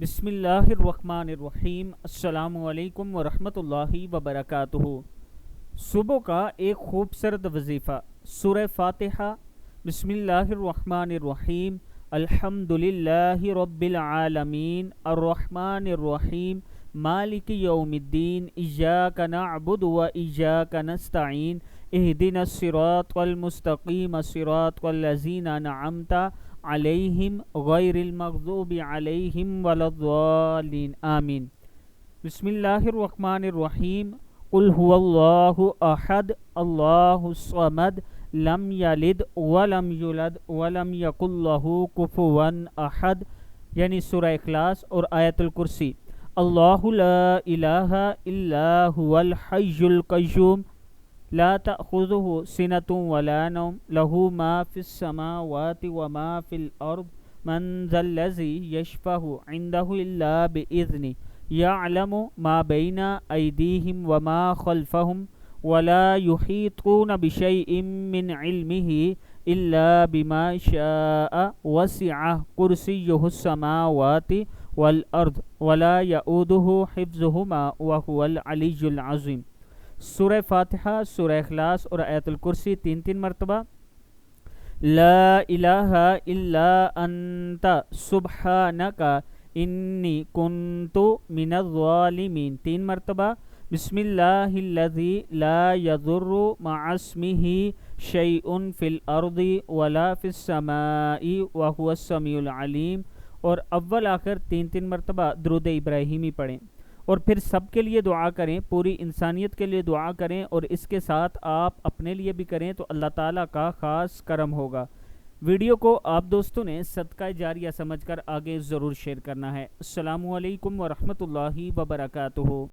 بسم اللہ الرحمن الرحیم۔ السلام علیکم ورحمۃ اللہ وبرکاتہ۔ صبح کا ایک خوبصورت وظیفہ، سورہ فاتحہ۔ بسم اللہ الرحمن الرحیم۔ الحمد للہ رب العالمین الرحمن الرحیم مالک یوم الدین ایاک نعبد و ایاک نستعین اہدنا الصراط المستقیم صراط الذین انعمت علیہم غیر المغضوب علیہم ولا الضالین آمین۔ بسم اللہ الرحمن الرحیم۔ قل هو اللہ احد اللہ الصمد لم یلد ولم یولد ولم یکن لہ کفوا احد، یعنی سورہ اخلاص اور آیت الکرسی۔ اللہ لا الہ الا هو الحی القیوم لا تأخذه سنة ولا نوم له ما في السماوات وما في الأرض من ذا الذي يشفع عنده إلا بإذنه يعلم ما بين أيديهم وما خلفهم ولا يحيطون بشيء من علمه إلا بما شاء وسع كرسيه السماوات والأرض ولا يؤوده حفظهما وهو العلي العظيم۔ سورہ فاتحہ، سورہ اخلاص اور آیت الکرسی تین مرتبہ۔ لا الہ الا انت سبحانک انی کنت من الظالمین تین مرتبہ۔ بسم اللہ الذی لا یضر مع اسمہ شیء فی الارض ولا فی السماء وہو السمیع العلیم، اور اول آخر تین مرتبہ درود ابراہیمی پڑھیں، اور پھر سب کے لیے دعا کریں، پوری انسانیت کے لیے دعا کریں، اور اس کے ساتھ آپ اپنے لیے بھی کریں تو اللہ تعالیٰ کا خاص کرم ہوگا۔ ویڈیو کو آپ دوستوں نے صدقہ جاریہ سمجھ کر آگے ضرور شیئر کرنا ہے۔ السلام علیکم ورحمۃ اللہ وبرکاتہ۔